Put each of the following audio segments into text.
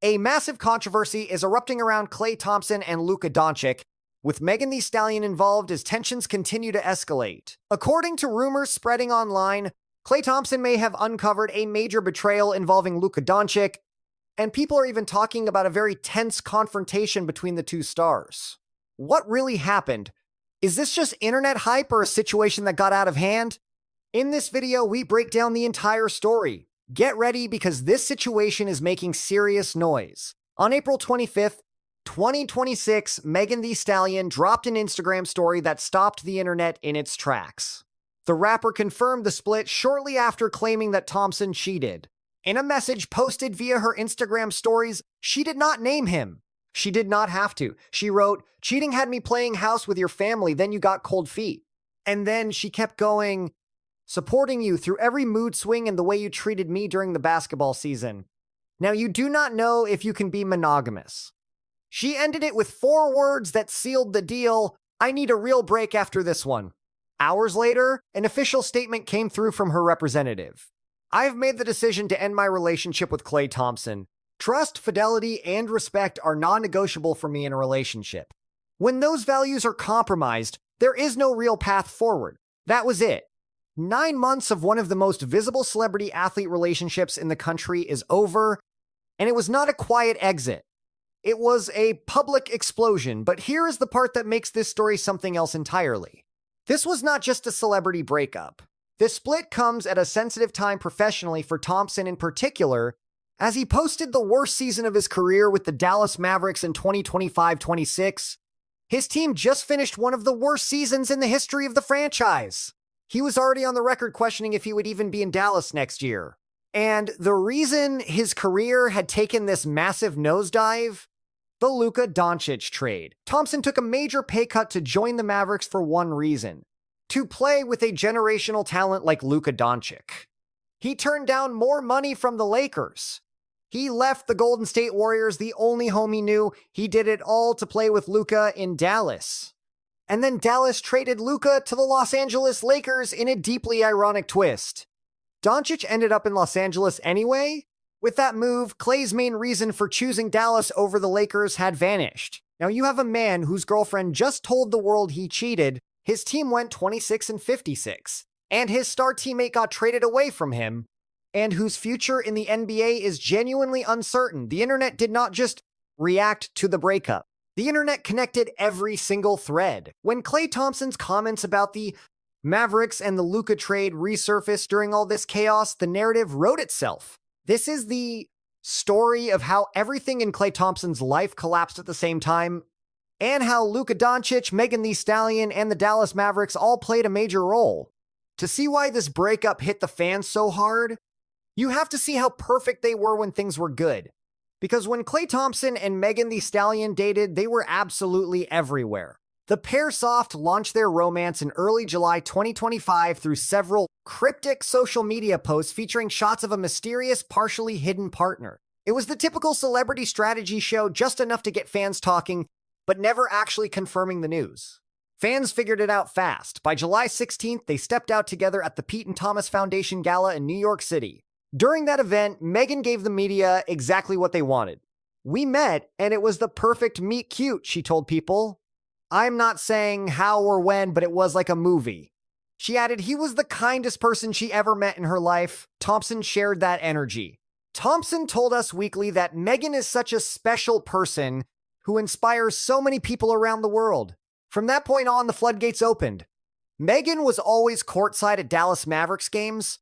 A massive controversy is erupting around Klay Thompson and Luka Dončić, with Megan Thee Stallion involved as tensions continue to escalate. According to rumors spreading online, Klay Thompson may have uncovered a major betrayal involving Luka Dončić, and people are even talking about a very tense confrontation between the two stars. What really happened? Is this just internet hype or a situation that got out of hand? In this video, we break down the entire story. Get ready because this situation is making serious noise. On April 25th, 2026, Megan Thee Stallion dropped an Instagram story that stopped the internet in its tracks. The rapper confirmed the split shortly after claiming that Thompson cheated. In a message posted via her Instagram stories, she did not name him. She did not have to. She wrote, "Cheating had me playing house with your family, then you got cold feet." And then she kept going, "Supporting you through every mood swing and the way you treated me during the basketball season. Now you do not know if you can be monogamous." She ended it with 4 words that sealed the deal: "I need a real break after this one." Hours later, an official statement came through from her representative. "I've made the decision to end my relationship with Klay Thompson. Trust, fidelity, and respect are non-negotiable for me in a relationship. When those values are compromised, there is no real path forward." That was it. 9 months of one of the most visible celebrity-athlete relationships in the country is over, and it was not a quiet exit. It was a public explosion, but here is the part that makes this story something else entirely. This was not just a celebrity breakup. This split comes at a sensitive time professionally for Thompson in particular, as he posted the worst season of his career with the Dallas Mavericks in 2025-26. His team just finished one of the worst seasons in the history of the franchise. He was already on the record questioning if he would even be in Dallas next year. And the reason his career had taken this massive nosedive? The Luka Dončić trade. Thompson took a major pay cut to join the Mavericks for one reason: to play with a generational talent like Luka Dončić. He turned down more money from the Lakers. He left the Golden State Warriors, the only home he knew. He did it all to play with Luka in Dallas. And then Dallas traded Luka to the Los Angeles Lakers in a deeply ironic twist. Dončić ended up in Los Angeles anyway. With that move, Klay's main reason for choosing Dallas over the Lakers had vanished. Now you have a man whose girlfriend just told the world he cheated, his team went 26-56, and his star teammate got traded away from him, and whose future in the NBA is genuinely uncertain. The internet did not just react to the breakup. The internet connected every single thread. When Klay Thompson's comments about the Mavericks and the Luka trade resurfaced during all this chaos, the narrative wrote itself. This is the story of how everything in Klay Thompson's life collapsed at the same time, and how Luka Dončić, Megan Thee Stallion, and the Dallas Mavericks all played a major role. To see why this breakup hit the fans so hard, you have to see how perfect they were when things were good. Because when Klay Thompson and Megan Thee Stallion dated, they were absolutely everywhere. The pair soft launched their romance in early July 2025 through several cryptic social media posts featuring shots of a mysterious, partially hidden partner. It was the typical celebrity strategy show, just enough to get fans talking, but never actually confirming the news. Fans figured it out fast. By July 16th, they stepped out together at the Pete and Thomas Foundation Gala in New York City. During that event, Megan gave the media exactly what they wanted. "We met, and it was the perfect meet cute," she told people. "I'm not saying how or when, but it was like a movie." She added he was the kindest person she ever met in her life. Thompson shared that energy. Thompson told Us Weekly that Megan is such a special person who inspires so many people around the world. From that point on, the floodgates opened. Megan was always courtside at Dallas Mavericks games.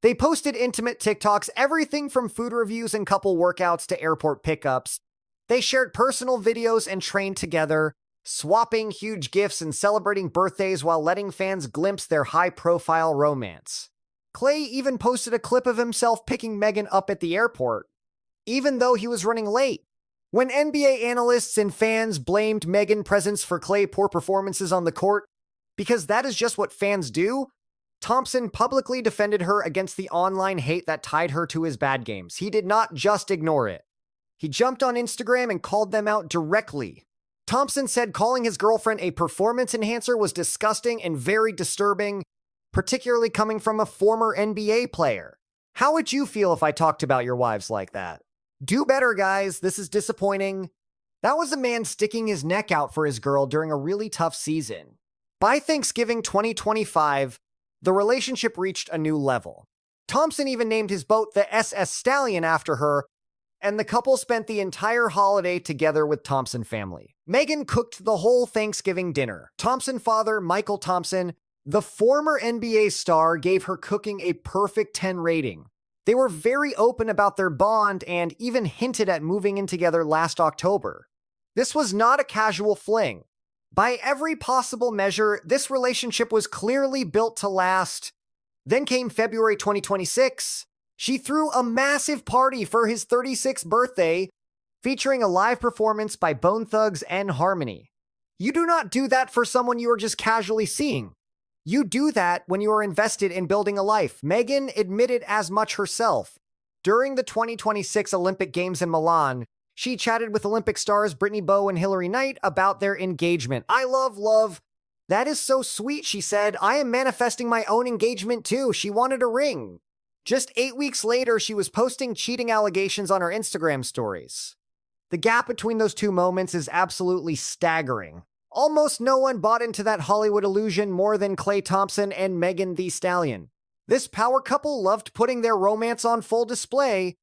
They posted intimate TikToks, everything from food reviews and couple workouts to airport pickups. They shared personal videos and trained together, swapping huge gifts and celebrating birthdays while letting fans glimpse their high-profile romance. Klay even posted a clip of himself picking Megan up at the airport, even though he was running late. When NBA analysts and fans blamed Megan's presence for Klay poor performances on the court, because that is just what fans do, Thompson publicly defended her against the online hate that tied her to his bad games. He did not just ignore it. He jumped on Instagram and called them out directly. Thompson said calling his girlfriend a performance enhancer was disgusting and very disturbing, particularly coming from a former NBA player. How would you feel if I talked about your wives like that? Do better, guys. This is disappointing. That was a man sticking his neck out for his girl during a really tough season. By Thanksgiving 2025, the relationship reached a new level. Thompson even named his boat the SS Stallion after her, and the couple spent the entire holiday together with Thompson family. Megan cooked the whole Thanksgiving dinner. Thompson father, Michael Thompson, the former NBA star, gave her cooking a perfect 10 rating. They were very open about their bond and even hinted at moving in together last October. This was not a casual fling. By every possible measure, this relationship was clearly built to last. Then came February 2026. She threw a massive party for his 36th birthday, featuring a live performance by Bone Thugs and Harmony. You do not do that for someone you are just casually seeing. You do that when you are invested in building a life. Megan admitted as much herself. During the 2026 Olympic Games in Milan, she chatted with Olympic stars Brittany Bowe and Hilary Knight about their engagement. "I love. That is so sweet," she said. "I am manifesting my own engagement too." She wanted a ring. Just 8 weeks later, she was posting cheating allegations on her Instagram stories. The gap between those two moments is absolutely staggering. Almost no one bought into that Hollywood illusion more than Klay Thompson and Megan Thee Stallion. This power couple loved putting their romance on full display,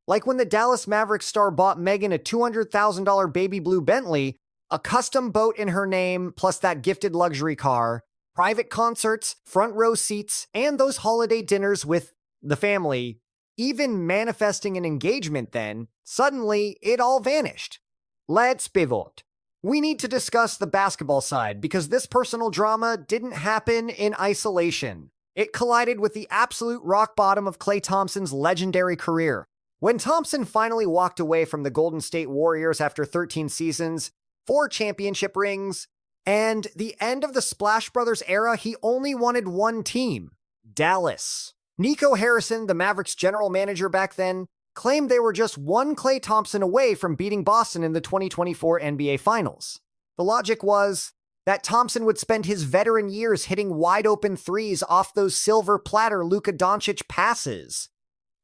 like when the Dallas Mavericks star bought Megan a $200,000 baby blue Bentley, a custom boat in her name, plus that gifted luxury car, private concerts, front row seats, and those holiday dinners with the family. Even manifesting an engagement then, suddenly it all vanished. Let's pivot. We need to discuss the basketball side because this personal drama didn't happen in isolation. It collided with the absolute rock bottom of Klay Thompson's legendary career. When Thompson finally walked away from the Golden State Warriors after 13 seasons, 4 championship rings, and the end of the Splash Brothers era, he only wanted one team: Dallas. Nico Harrison, the Mavericks general manager back then, claimed they were just one Klay Thompson away from beating Boston in the 2024 NBA Finals. The logic was that Thompson would spend his veteran years hitting wide-open threes off those silver platter Luka Dončić passes.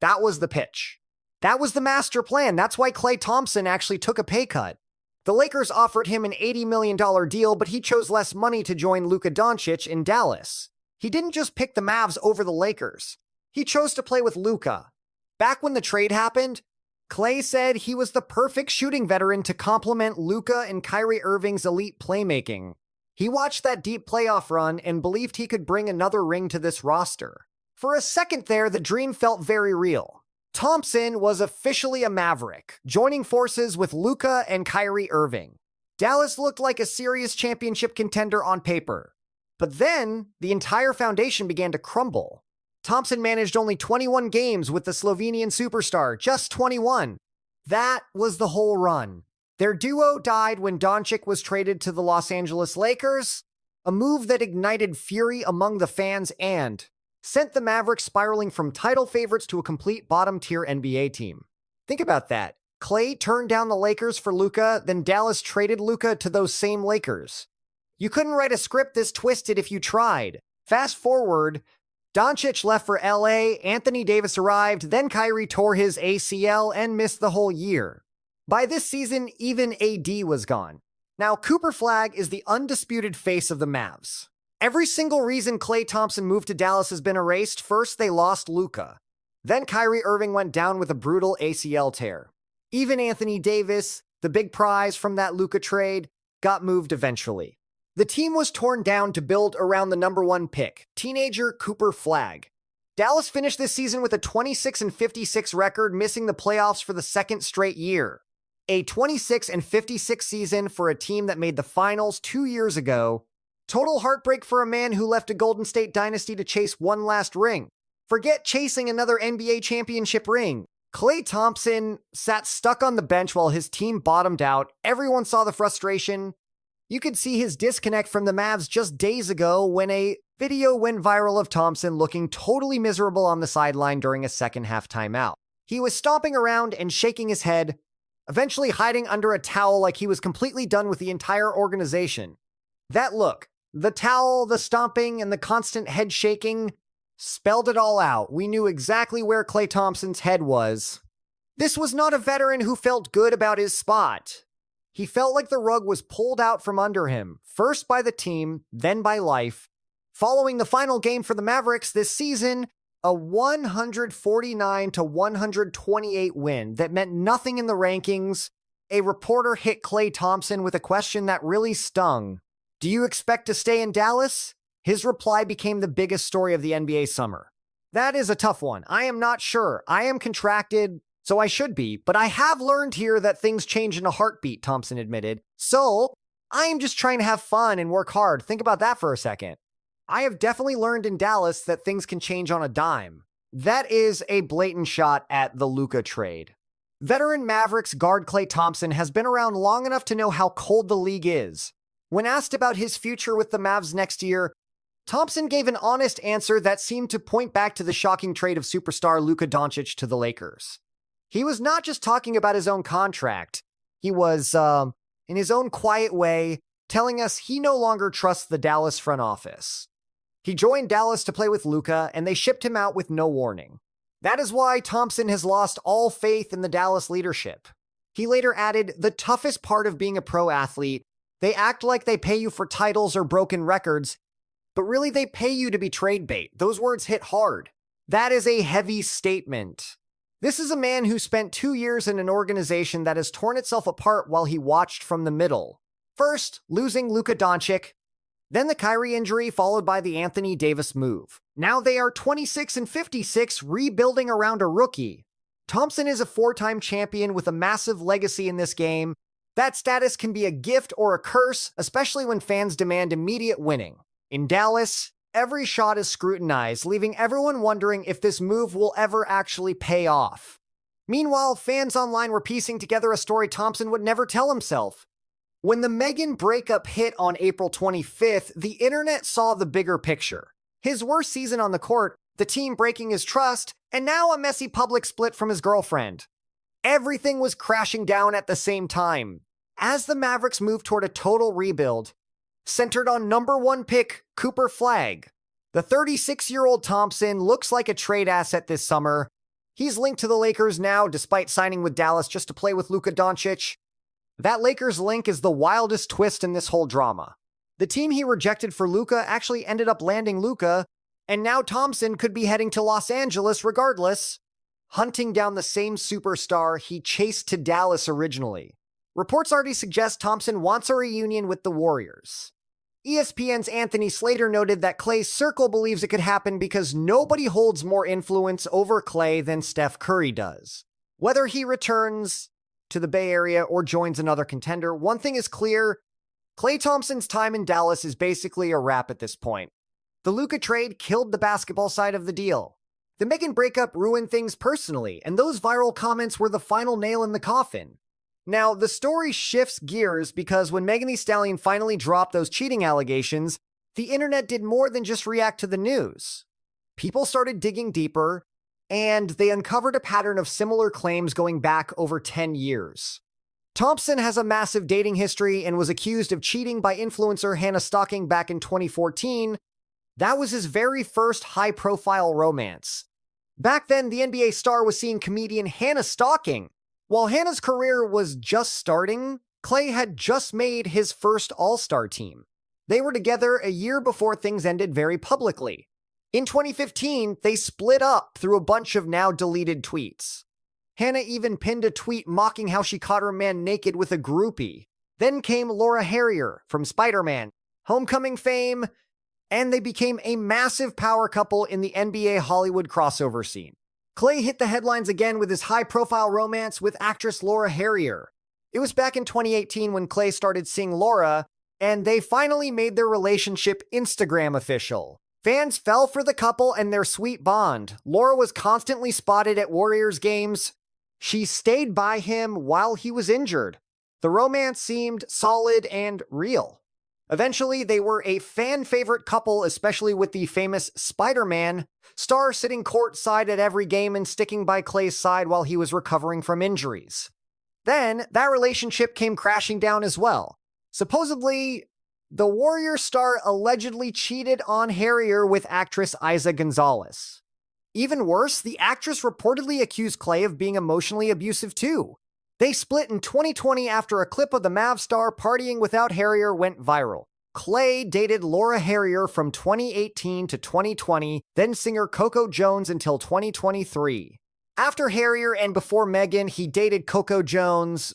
That was the pitch. That was the master plan. That's why Klay Thompson actually took a pay cut. The Lakers offered him an $80 million deal, but he chose less money to join Luka Dončić in Dallas. He didn't just pick the Mavs over the Lakers. He chose to play with Luka. Back when the trade happened, Klay said he was the perfect shooting veteran to complement Luka and Kyrie Irving's elite playmaking. He watched that deep playoff run and believed he could bring another ring to this roster. For a second there, the dream felt very real. Thompson was officially a Maverick, joining forces with Luka and Kyrie Irving. Dallas looked like a serious championship contender on paper. But then, the entire foundation began to crumble. Thompson managed only 21 games with the Slovenian superstar, just 21. That was the whole run. Their duo died when Dončić was traded to the Los Angeles Lakers, a move that ignited fury among the fans and sent the Mavericks spiraling from title favorites to a complete bottom-tier NBA team. Think about that. Klay turned down the Lakers for Luka, then Dallas traded Luka to those same Lakers. You couldn't write a script this twisted if you tried. Fast forward, Dončić left for LA, Anthony Davis arrived, then Kyrie tore his ACL and missed the whole year. By this season, even AD was gone. Now, Cooper Flagg is the undisputed face of the Mavs. Every single reason Klay Thompson moved to Dallas has been erased. First, they lost Luka. Then Kyrie Irving went down with a brutal ACL tear. Even Anthony Davis, the big prize from that Luka trade, got moved eventually. The team was torn down to build around the number 1 pick, teenager Cooper Flagg. Dallas finished this season with a 26-56 record, missing the playoffs for the second straight year. A 26-56 season for a team that made the finals 2 years ago. Total heartbreak for a man who left a Golden State dynasty to chase one last ring. Forget chasing another NBA championship ring. Klay Thompson sat stuck on the bench while his team bottomed out. Everyone saw the frustration. You could see his disconnect from the Mavs just days ago when a video went viral of Thompson looking totally miserable on the sideline during a second half timeout. He was stomping around and shaking his head, eventually hiding under a towel like he was completely done with the entire organization. That look, the towel, the stomping, and the constant head shaking spelled it all out. We knew exactly where Klay Thompson's head was. This was not a veteran who felt good about his spot. He felt like the rug was pulled out from under him, first by the team, then by life. Following the final game for the Mavericks this season, a 149-128 win that meant nothing in the rankings, a reporter hit Klay Thompson with a question that really stung. Do you expect to stay in Dallas? His reply became the biggest story of the NBA summer. That is a tough one. I am not sure. I am contracted, so I should be, but I have learned here that things change in a heartbeat, Thompson admitted. So, I am just trying to have fun and work hard. Think about that for a second. I have definitely learned in Dallas that things can change on a dime. That is a blatant shot at the Luka trade. Veteran Mavericks guard Klay Thompson has been around long enough to know how cold the league is. When asked about his future with the Mavs next year, Thompson gave an honest answer that seemed to point back to the shocking trade of superstar Luka Dončić to the Lakers. He was not just talking about his own contract. He was, in his own quiet way, telling us he no longer trusts the Dallas front office. He joined Dallas to play with Luka, and they shipped him out with no warning. That is why Thompson has lost all faith in the Dallas leadership. He later added, the toughest part of being a pro athlete, they act like they pay you for titles or broken records, but really they pay you to be trade bait. Those words hit hard. That is a heavy statement. This is a man who spent 2 years in an organization that has torn itself apart while he watched from the middle. First, losing Luka Dončić, then the Kyrie injury followed by the Anthony Davis move. Now they are 26-56, rebuilding around a rookie. Thompson is a 4-time champion with a massive legacy in this game. That status can be a gift or a curse, especially when fans demand immediate winning. In Dallas, every shot is scrutinized, leaving everyone wondering if this move will ever actually pay off. Meanwhile, fans online were piecing together a story Thompson would never tell himself. When the Megan breakup hit on April 25th, the internet saw the bigger picture. His worst season on the court, the team breaking his trust, and now a messy public split from his girlfriend. Everything was crashing down at the same time. As the Mavericks moved toward a total rebuild, centered on #1 pick Cooper Flagg, the 36-year-old Thompson looks like a trade asset this summer. He's linked to the Lakers now, despite signing with Dallas just to play with Luka Dončić. That Lakers link is the wildest twist in this whole drama. The team he rejected for Luka actually ended up landing Luka, and now Thompson could be heading to Los Angeles regardless, hunting down the same superstar he chased to Dallas originally. Reports already suggest Thompson wants a reunion with the Warriors. ESPN's Anthony Slater noted that Klay's circle believes it could happen because nobody holds more influence over Klay than Steph Curry does. Whether he returns to the Bay Area or joins another contender, one thing is clear: Klay Thompson's time in Dallas is basically a wrap at this point. The Luka trade killed the basketball side of the deal. The Megan breakup ruined things personally, and those viral comments were the final nail in the coffin. Now, the story shifts gears because when Megan Thee Stallion finally dropped those cheating allegations, the internet did more than just react to the news. People started digging deeper, and they uncovered a pattern of similar claims going back over 10 years. Thompson has a massive dating history and was accused of cheating by influencer Hannah Stocking back in 2014. That was his very first high-profile romance. Back then, the NBA star was seeing comedian Hannah Stocking. While Hannah's career was just starting, Klay had just made his first All-Star team. They were together a year before things ended very publicly. In 2015, they split up through a bunch of now deleted tweets. Hannah even pinned a tweet mocking how she caught her man naked with a groupie. Then came Laura Harrier from Spider-Man, Homecoming fame, and they became a massive power couple in the NBA Hollywood crossover scene. Klay hit the headlines again with his high-profile romance with actress Laura Harrier. It was back in 2018 when Klay started seeing Laura, and they finally made their relationship Instagram official. Fans fell for the couple and their sweet bond. Laura was constantly spotted at Warriors games. She stayed by him while he was injured. The romance seemed solid and real. Eventually, they were a fan-favorite couple, especially with the famous Spider-Man star sitting courtside at every game and sticking by Klay's side while he was recovering from injuries. Then, that relationship came crashing down as well. Supposedly, the Warrior star allegedly cheated on Harrier with actress Isa Gonzalez. Even worse, the actress reportedly accused Klay of being emotionally abusive too. They split in 2020 after a clip of the Mav star partying without Harrier went viral. Klay dated Laura Harrier from 2018 to 2020, then singer Coco Jones until 2023. After Harrier and before Megan, he dated Coco Jones,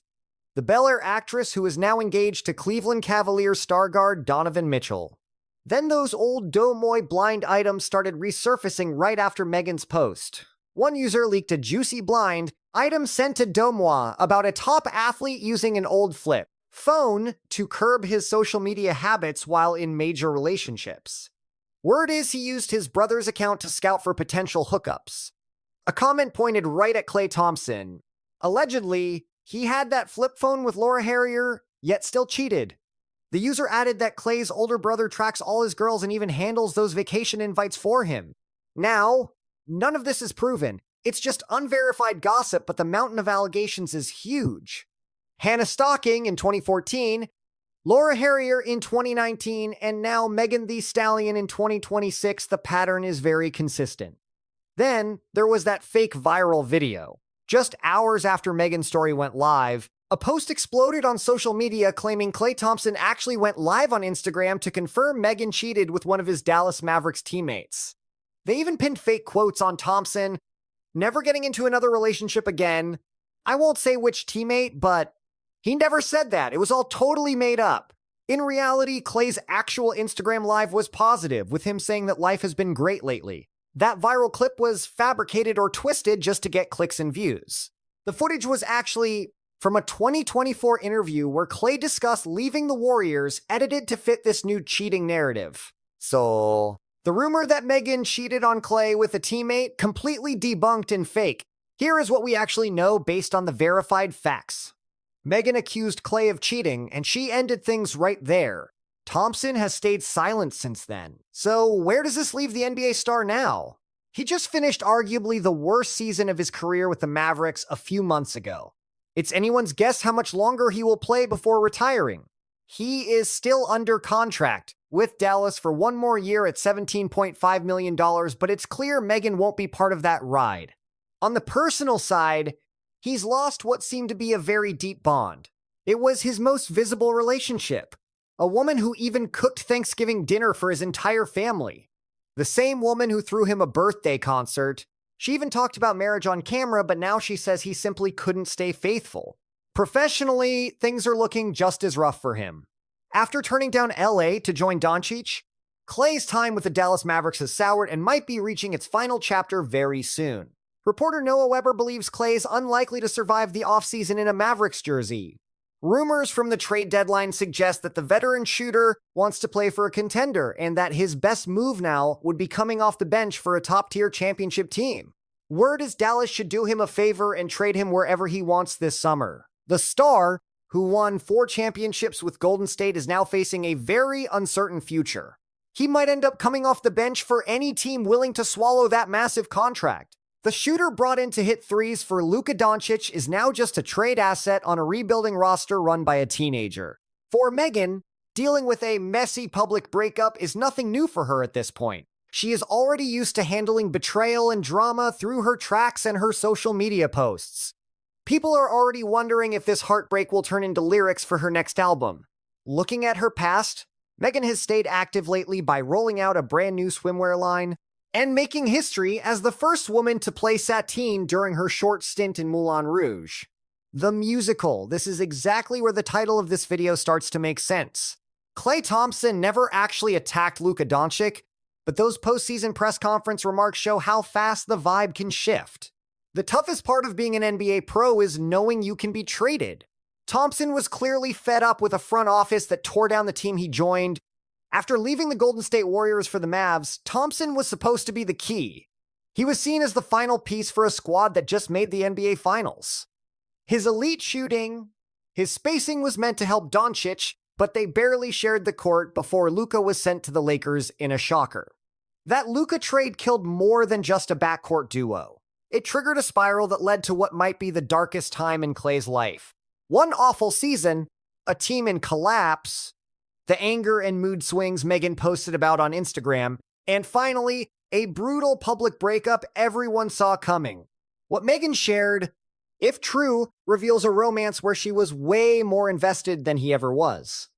the Bel Air actress who is now engaged to Cleveland Cavaliers star guard Donovan Mitchell. Then those old Domoy blind items started resurfacing right after Megan's post. One user leaked a juicy blind item sent to Domoy about a top athlete using an old flip phone to curb his social media habits while in major relationships. Word is he used his brother's account to scout for potential hookups. A comment pointed right at Klay Thompson. Allegedly, he had that flip phone with Laura Harrier, yet still cheated. The user added that Klay's older brother tracks all his girls and even handles those vacation invites for him. Now, none of this is proven. It's just unverified gossip, but the mountain of allegations is huge. Hannah Stocking in 2014, Laura Harrier in 2019, and now Megan Thee Stallion in 2026, the pattern is very consistent. Then, there was that fake viral video. Just hours after Megan's story went live, a post exploded on social media claiming Klay Thompson actually went live on Instagram to confirm Megan cheated with one of his Dallas Mavericks teammates. They even pinned fake quotes on Thompson, never getting into another relationship again. I won't say which teammate, but he never said that. It was all totally made up. In reality, Klay's actual Instagram live was positive, with him saying that life has been great lately. That viral clip was fabricated or twisted just to get clicks and views. The footage was actually from a 2024 interview where Klay discussed leaving the Warriors, edited to fit this new cheating narrative. So, the rumor that Megan cheated on Klay with a teammate completely debunked and fake. Here is what we actually know based on the verified facts. Megan accused Klay of cheating, and she ended things right there. Thompson has stayed silent since then. So where does this leave the NBA star now? He just finished arguably the worst season of his career with the Mavericks a few months ago. It's anyone's guess how much longer he will play before retiring. He is still under contract with Dallas for one more year at $17.5 million, but it's clear Megan won't be part of that ride. On the personal side, he's lost what seemed to be a very deep bond. It was his most visible relationship. A woman who even cooked Thanksgiving dinner for his entire family. The same woman who threw him a birthday concert. She even talked about marriage on camera, but now she says he simply couldn't stay faithful. Professionally, things are looking just as rough for him. After turning down LA to join Dončić, Klay's time with the Dallas Mavericks has soured and might be reaching its final chapter very soon. Reporter Noah Weber believes Klay is unlikely to survive the offseason in a Mavericks jersey. Rumors from the trade deadline suggest that the veteran shooter wants to play for a contender and that his best move now would be coming off the bench for a top-tier championship team. Word is Dallas should do him a favor and trade him wherever he wants this summer. The star, who won 4 championships with Golden State, is now facing a very uncertain future. He might end up coming off the bench for any team willing to swallow that massive contract. The shooter brought in to hit threes for Luka Dončić is now just a trade asset on a rebuilding roster run by a teenager. For Megan, dealing with a messy public breakup is nothing new for her at this point. She is already used to handling betrayal and drama through her tracks and her social media posts. People are already wondering if this heartbreak will turn into lyrics for her next album. Looking at her past, Megan has stayed active lately by rolling out a brand new swimwear line, and making history as the first woman to play Satine during her short stint in Moulin Rouge. The musical. This is exactly where the title of this video starts to make sense. Klay Thompson never actually attacked Luka Dončić, but those postseason press conference remarks show how fast the vibe can shift. The toughest part of being an NBA pro is knowing you can be traded. Thompson was clearly fed up with a front office that tore down the team he joined. After leaving the Golden State Warriors for the Mavs, Thompson was supposed to be the key. He was seen as the final piece for a squad that just made the NBA Finals. His elite shooting, his spacing was meant to help Dončić, but they barely shared the court before Luka was sent to the Lakers in a shocker. That Luka trade killed more than just a backcourt duo. It triggered a spiral that led to what might be the darkest time in Klay's life. One awful season, a team in collapse, the anger and mood swings Megan posted about on Instagram, and finally, A brutal public breakup everyone saw coming. What Megan shared, if true, reveals a romance where she was way more invested than he ever was.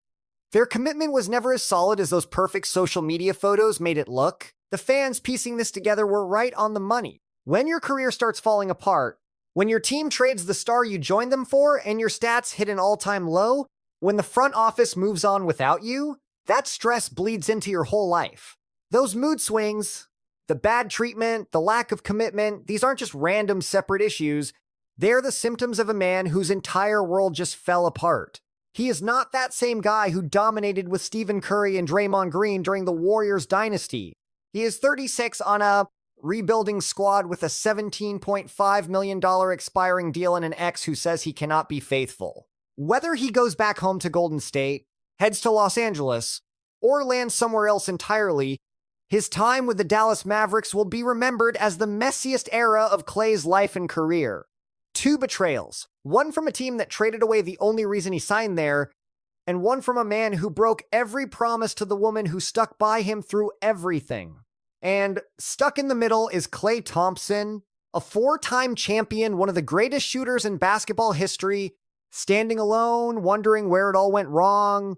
Their commitment was never as solid as those perfect social media photos made it look. The fans piecing this together were right on the money. When your career starts falling apart, when your team trades the star you joined them for and your stats hit an all-time low, when the front office moves on without you, that stress bleeds into your whole life. Those mood swings, the bad treatment, the lack of commitment, these aren't just random separate issues. They're the symptoms of a man whose entire world just fell apart. He is not that same guy who dominated with Stephen Curry and Draymond Green during the Warriors dynasty. He is 36 on a rebuilding squad with a $17.5 million expiring deal and an ex who says he cannot be faithful. Whether he goes back home to Golden State, heads to Los Angeles, or lands somewhere else entirely, his time with the Dallas Mavericks will be remembered as the messiest era of Klay's life and career. 2 betrayals, one from a team that traded away the only reason he signed there, and one from a man who broke every promise to the woman who stuck by him through everything. And stuck in the middle is Klay Thompson, a 4-time champion, one of the greatest shooters in basketball history, standing alone, wondering where it all went wrong,